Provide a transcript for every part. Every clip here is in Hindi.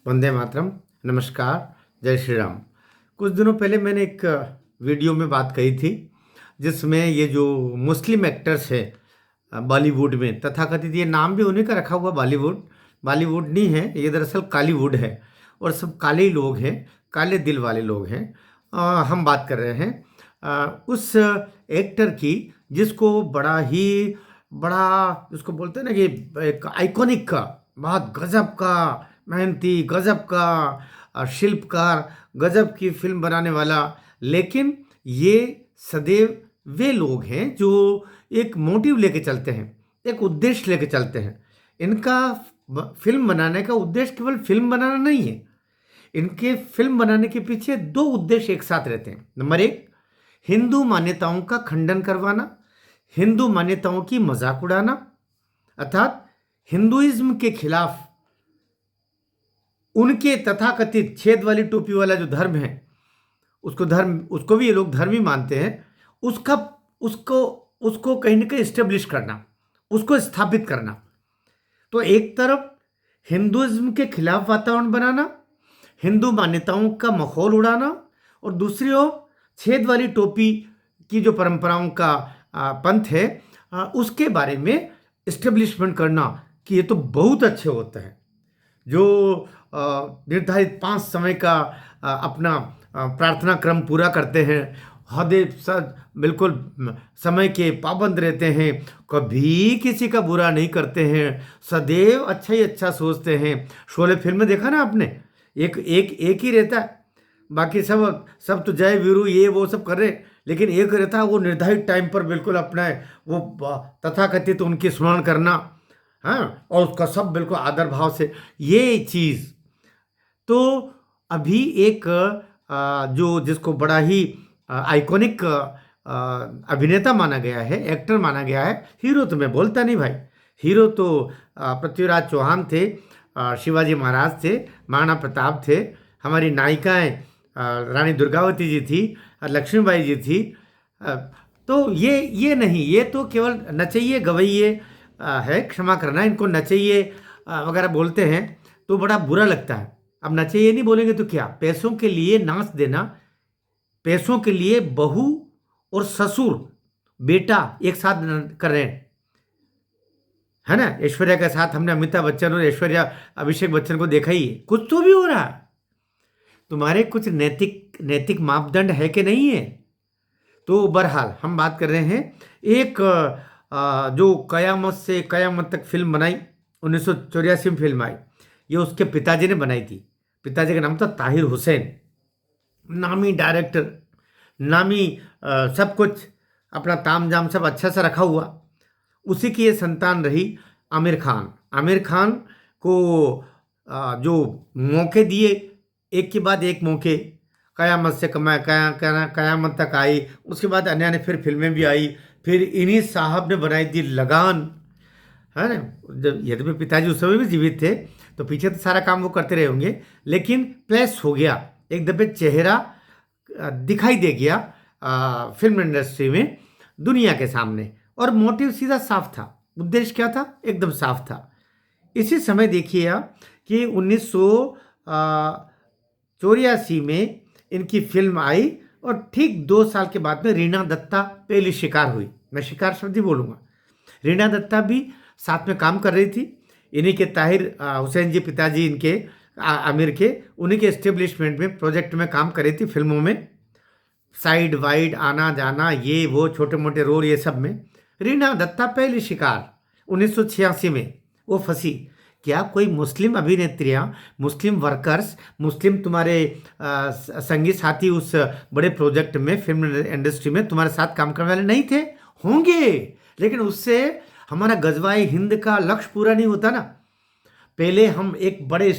वंदे मातरम। नमस्कार। जय श्री राम। कुछ दिनों पहले मैंने एक वीडियो में बात कही थी जिसमें ये जो मुस्लिम एक्टर्स है बॉलीवुड में, तथाकथित ये नाम भी उन्हीं का रखा हुआ बॉलीवुड। बॉलीवुड नहीं है ये, दरअसल कॉलीवुड है और सब काले ही लोग हैं, काले दिल वाले लोग हैं। हम बात कर रहे हैं उस एक्टर की जिसको बड़ा जिसको बोलते हैं ना कि एक आइकॉनिक का, बहुत गजब का मेहनती, गजब का शिल्पकार, गजब की फिल्म बनाने वाला। लेकिन ये सदैव वे लोग हैं जो एक मोटिव लेके चलते हैं, एक उद्देश्य लेके चलते हैं। इनका फिल्म बनाने का उद्देश्य केवल फिल्म बनाना नहीं है। इनके फिल्म बनाने के पीछे दो उद्देश्य एक साथ रहते हैं। नंबर एक, हिंदू मान्यताओं का खंडन करवाना, हिंदू मान्यताओं की मजाक उड़ाना, अर्थात हिंदुइज्म के खिलाफ उनके तथाकथित छेद वाली टोपी वाला जो धर्म है, उसको भी ये लोग धर्म ही मानते हैं। उसका उसको उसको कहीं ना कहीं स्टेब्लिश करना, उसको स्थापित करना। तो एक तरफ हिंदुइज्म के खिलाफ वातावरण बनाना, हिंदू मान्यताओं का मखौल उड़ाना, और दूसरी ओर छेद वाली टोपी की जो परंपराओं का पंथ है, उसके बारे में इस्टेब्लिशमेंट करना कि ये तो बहुत अच्छे होते हैं, जो निर्धारित 5 समय का अपना प्रार्थना क्रम पूरा करते हैं, हदे सद बिल्कुल समय के पाबंद रहते हैं, कभी किसी का बुरा नहीं करते हैं, सदैव अच्छा ही अच्छा सोचते हैं। शोले फिल्म में देखा ना आपने, एक ही रहता है, बाकी सब तो जय वीरू ये वो सब कर रहे, लेकिन एक रहता है वो निर्धारित टाइम पर बिल्कुल अपना वो तथाकथित उनकी स्मरण करना, हाँ, और उसका सब बिल्कुल आदर भाव से ये चीज़। तो अभी एक जो जिसको बड़ा ही आइकॉनिक अभिनेता माना गया है, एक्टर माना गया है, हीरो तो मैं बोलता नहीं भाई, हीरो तो पृथ्वीराज चौहान थे, शिवाजी महाराज थे, महाराणा प्रताप थे, हमारी नायिकाएं रानी दुर्गावती जी थी, लक्ष्मीबाई जी थी। तो ये नहीं, ये तो केवल नचइये गवैये है, क्षमा करना, इनको नचइये वगैरह बोलते हैं तो बड़ा बुरा लगता है। अब नचइये नहीं बोलेंगे तो क्या, पैसों के लिए नाच देना, पैसों के लिए बहू और ससुर बेटा एक साथ कर रहे हैं, है ना। ऐश्वर्या के साथ हमने अमिताभ बच्चन और ऐश्वर्या अभिषेक बच्चन को देखा ही है, कुछ तो भी हो रहा है। तुम्हारे कुछ नैतिक मापदंड है कि नहीं है। तो बहरहाल हम बात कर रहे हैं एक जो कयामत से कयामत तक फिल्म बनाई, 1984 में फिल्म आई, ये उसके पिताजी ने बनाई थी। पिताजी का नाम था ताहिर हुसैन, नामी डायरेक्टर, नामी सब कुछ, अपना ताम जाम सब अच्छा सा रखा हुआ। उसी की ये संतान रही आमिर खान। आमिर खान को जो मौके दिए, एक के बाद एक मौके, कयामत से कयामत तक आई, उसके बाद अन्य ने फिर फिल्में भी आई, फिर इन्हीं साहब ने बनाई थी लगान, है ना। जब यद्यपि पिताजी उस समय भी जीवित थे तो पीछे तो सारा काम वो करते रहे होंगे, लेकिन प्लस हो गया, एक दफे चेहरा दिखाई दे गया फिल्म इंडस्ट्री में दुनिया के सामने, और मोटिव सीधा साफ था, उद्देश्य क्या था एकदम साफ था। इसी समय देखिए आप कि 1984 में इनकी फिल्म आई, और ठीक 2 साल के बाद में रीना दत्ता पहली शिकार हुई। मैं शिकार शब्द ही बोलूँगा। रीना दत्ता भी साथ में काम कर रही थी, इन्हीं के ताहिर हुसैन जी पिताजी इनके आमिर के, उन्हीं के एस्टेब्लिशमेंट में प्रोजेक्ट में काम कर रही थी, फिल्मों में साइड वाइड आना जाना, ये वो छोटे मोटे रोल, ये सब में रीना दत्ता पहली शिकार 1986 में वो फंसी। क्या कोई मुस्लिम अभिनेत्रियां, मुस्लिम वर्कर्स, मुस्लिम तुम्हारे संगी साथी उस बड़े प्रोजेक्ट में, फिल्म इंडस्ट्री में तुम्हारे साथ काम करने वाले नहीं थे? होंगे, लेकिन उससे हमारा गजवाए हिंद का लक्ष्य पूरा नहीं होता ना। पहले हम एक बड़े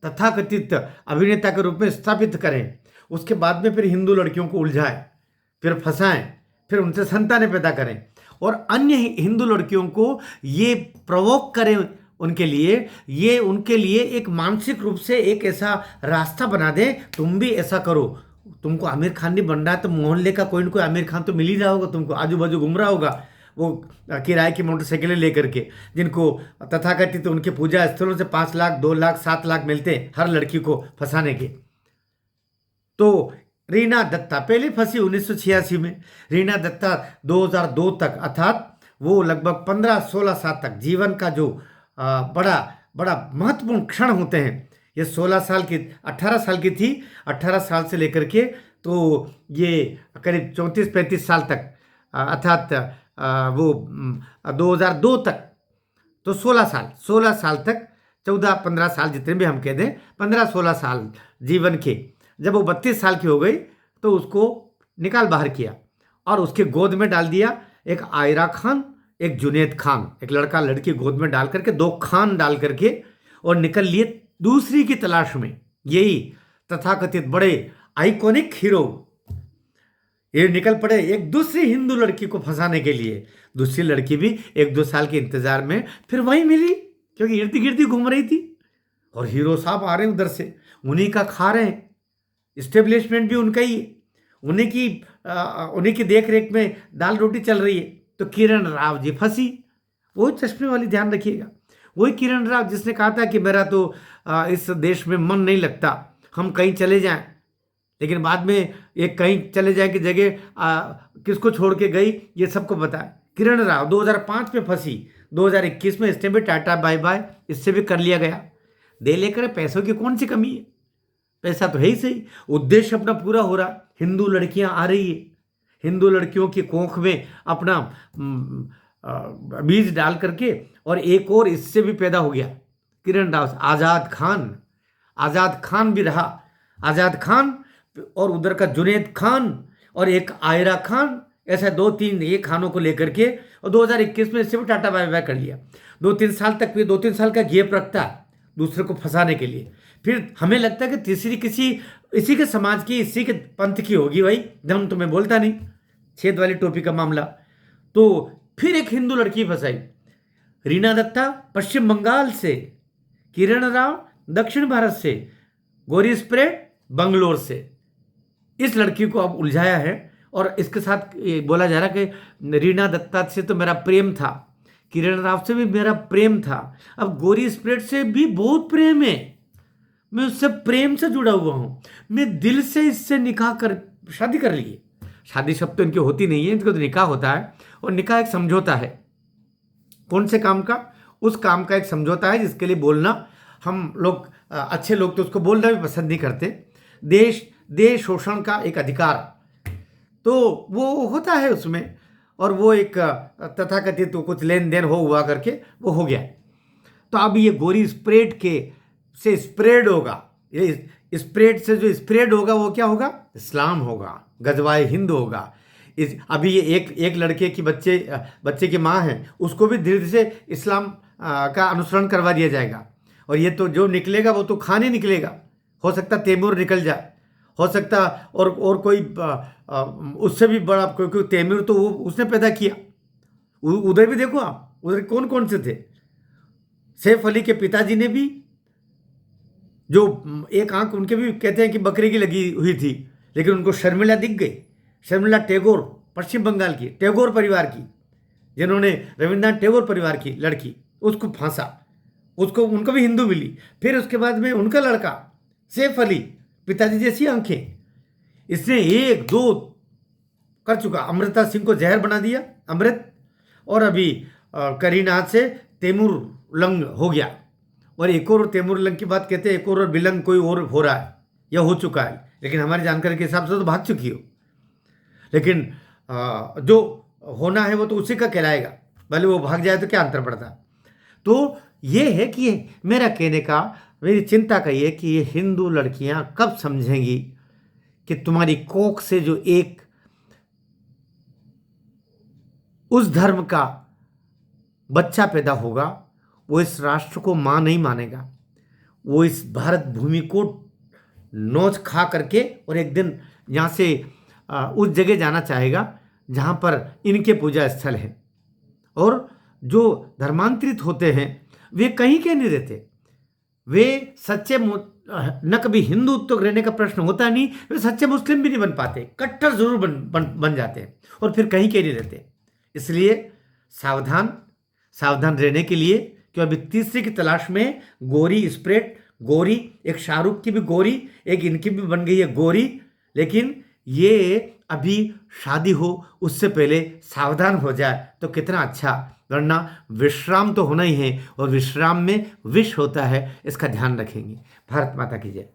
तथाकथित अभिनेता के रूप में स्थापित करें, उसके बाद में फिर हिंदू लड़कियों को उलझाएं, फिर फंसाएं, फिर उनसे संतानें पैदा करें, और अन्य हिंदू लड़कियों को ये प्रवोक करें, उनके लिए एक मानसिक रूप से एक ऐसा रास्ता बना दें, तुम भी ऐसा करो। तुमको आमिर खान नहीं बन रहा है तो मोहल्ले का कोई ना कोई आमिर खान तो मिल ही रहा होगा, तुमको आजू बाजू घूम रहा होगा, वो किराए की मोटरसाइकिलें लेकर के, जिनको तथाकथित उनके पूजा स्थलों से 5 लाख, 2 लाख, 7 लाख मिलते हैं हर लड़की को फंसाने के। तो रीना दत्ता पहले फंसी 1986 में। रीना दत्ता 2002 तक, अर्थात वो लगभग 15-16 साल तक जीवन का जो बड़ा बड़ा महत्वपूर्ण क्षण होते हैं, ये 16 साल की, 18 साल की थी, 18 साल से लेकर के तो ये करीब 34-35 साल तक, अर्थात वो 2002 तक, तो 16 साल तक, 14-15 साल जितने भी हम कह दें, 15-16 साल जीवन के, जब वो 32 साल की हो गई तो उसको निकाल बाहर किया और उसके गोद में डाल दिया एक आयरा खान, एक जुनैद खान, एक लड़का लड़की गोद में डाल करके, 2 खान डाल करके, और निकल लिए दूसरी की तलाश में। यही तथाकथित बड़े आइकॉनिक हीरो ये निकल पड़े एक दूसरी हिंदू लड़की को फंसाने के लिए। दूसरी लड़की भी 1-2 साल के इंतजार में फिर वहीं मिली, क्योंकि इर्द गिर्द घूम रही थी, और हीरो साहब आ रहे हैं उधर से, उन्हीं का खा रहे हैं, इस्टेब्लिशमेंट भी उनका ही है, उन्हीं की देख रेख में दाल रोटी चल रही है। तो किरण राव जी फंसी, वो चश्मे वाली, ध्यान रखिएगा, वही किरण राव जिसने कहा था कि मेरा तो इस देश में मन नहीं लगता, हम कहीं चले जाएं, लेकिन बाद में एक कहीं चले जाए की जगह किसको छोड़ के गई ये सबको पता है। किरण राव 2005 में फंसी, 2021 में इसने भी टाटा बाय बाय, इससे भी कर लिया गया। दे लेकर पैसों की कौन सी कमी है, पैसा तो है ही सही, उद्देश्य अपना पूरा हो रहा। हिंदू लड़कियां आ रही है, हिंदू लड़कियों की कोख में अपना बीज डाल करके, और एक और इससे भी पैदा हो गया किरण राव, आज़ाद खान भी रहा, आज़ाद खान, और उधर का जुनैद खान और एक आयरा खान, ऐसा 2-3 ये खानों को लेकर के, और 2021 में इससे भी टाटा बाय बाय कर लिया। 2-3 साल तक, फिर 2-3 साल का गैप रखता है दूसरे को फंसाने के लिए। फिर हमें लगता है कि तीसरी किसी इसी के समाज की, इसी के पंथ की होगी, भाई धर्म तो मैं बोलता नहीं, छेद वाली टोपी का मामला। तो फिर एक हिंदू लड़की फंसाई, रीना दत्ता पश्चिम बंगाल से, किरण राव दक्षिण भारत से, गोरी स्प्रेड बंगलोर से। इस लड़की को अब उलझाया है, और इसके साथ ये बोला जा रहा है कि रीना दत्ता से तो मेरा प्रेम था, किरण राव से भी मेरा प्रेम था, अब गोरी स्प्रेड से भी बहुत प्रेम है, मैं उससे प्रेम से जुड़ा हुआ हूं, मैं दिल से इससे निकाह कर शादी कर ली। शादी शब्द तो इनकी होती नहीं है, इनको तो निकाह होता है, और निकाह एक समझौता है। कौन से काम का? उस काम का एक समझौता है जिसके लिए बोलना, हम लोग अच्छे लोग तो उसको बोलना भी पसंद नहीं करते। देश शोषण का एक अधिकार, तो वो होता है उसमें, और वो एक तथाकथित तो कुछ लेन देन हुआ करके वो हो गया। तो अब ये गोरी स्प्रेड के से स्प्रेड होगा, ये स्प्रेड से जो स्प्रेड होगा वो क्या होगा? इस्लाम होगा, गजवाए हिंद होगा। अभी ये एक लड़के की बच्चे की माँ है, उसको भी धीरे धीरे से इस्लाम का अनुसरण करवा दिया जाएगा, और ये तो जो निकलेगा वो तो खाने निकलेगा। हो सकता तैमूर निकल जाए, हो सकता और कोई उससे भी बड़ा कोई तैमूर तो वो उसने पैदा किया। उधर भी देखो आप, उधर कौन कौन से थे। सैफ अली के पिताजी ने भी, जो एक आंख उनके भी कहते हैं कि बकरी की लगी हुई थी, लेकिन उनको शर्मिला दिख गई। शर्मिला टैगोर, पश्चिम बंगाल की टैगोर परिवार की, जिन्होंने रविन्द्रनाथ टैगोर परिवार की लड़की, उसको फांसा, उनको भी हिंदू मिली। फिर उसके बाद में उनका लड़का सैफ अली, पिताजी जैसी आंखें, इसने 1-2 कर चुका। अमृता सिंह को जहर बना दिया, अमृत, और अभी करीना से तैमूर लंग हो गया, और एक और तैमूर लंग की बात कहते हैं, एक और बिलंग कोई और हो रहा है या हो चुका है, लेकिन हमारी जानकारी के हिसाब से तो भाग चुकी हो। लेकिन जो होना है वो तो उसी का कहलाएगा, भले वो भाग जाए तो क्या अंतर पड़ता। तो ये है कि मेरा कहने का, मेरी चिंता का ये कि ये हिंदू लड़कियां कब समझेंगी कि तुम्हारी कोख से जो एक उस धर्म का बच्चा पैदा होगा, वो इस राष्ट्र को मां नहीं मानेगा, वो इस भारत भूमि को नोच खा करके, और एक दिन यहाँ से उस जगह जाना चाहेगा जहाँ पर इनके पूजा स्थल हैं। और जो धर्मांतरित होते हैं वे कहीं के नहीं रहते, वे सच्चे न कभी हिंदू तो रहने का प्रश्न होता नहीं, वे सच्चे मुस्लिम भी नहीं बन पाते, कट्टर जरूर बन जाते हैं, और फिर कहीं के नहीं रहते। इसलिए सावधान, सावधान रहने के लिए, क्यों अभी तीसरे की तलाश में। गोरी स्प्रेड, गोरी, एक शाहरुख की भी गोरी, एक इनकी भी बन गई है गोरी, लेकिन ये अभी शादी हो उससे पहले सावधान हो जाए तो कितना अच्छा, वरना विश्राम तो होना ही है और विश्राम में विष होता है, इसका ध्यान रखेंगे। भारत माता की जय।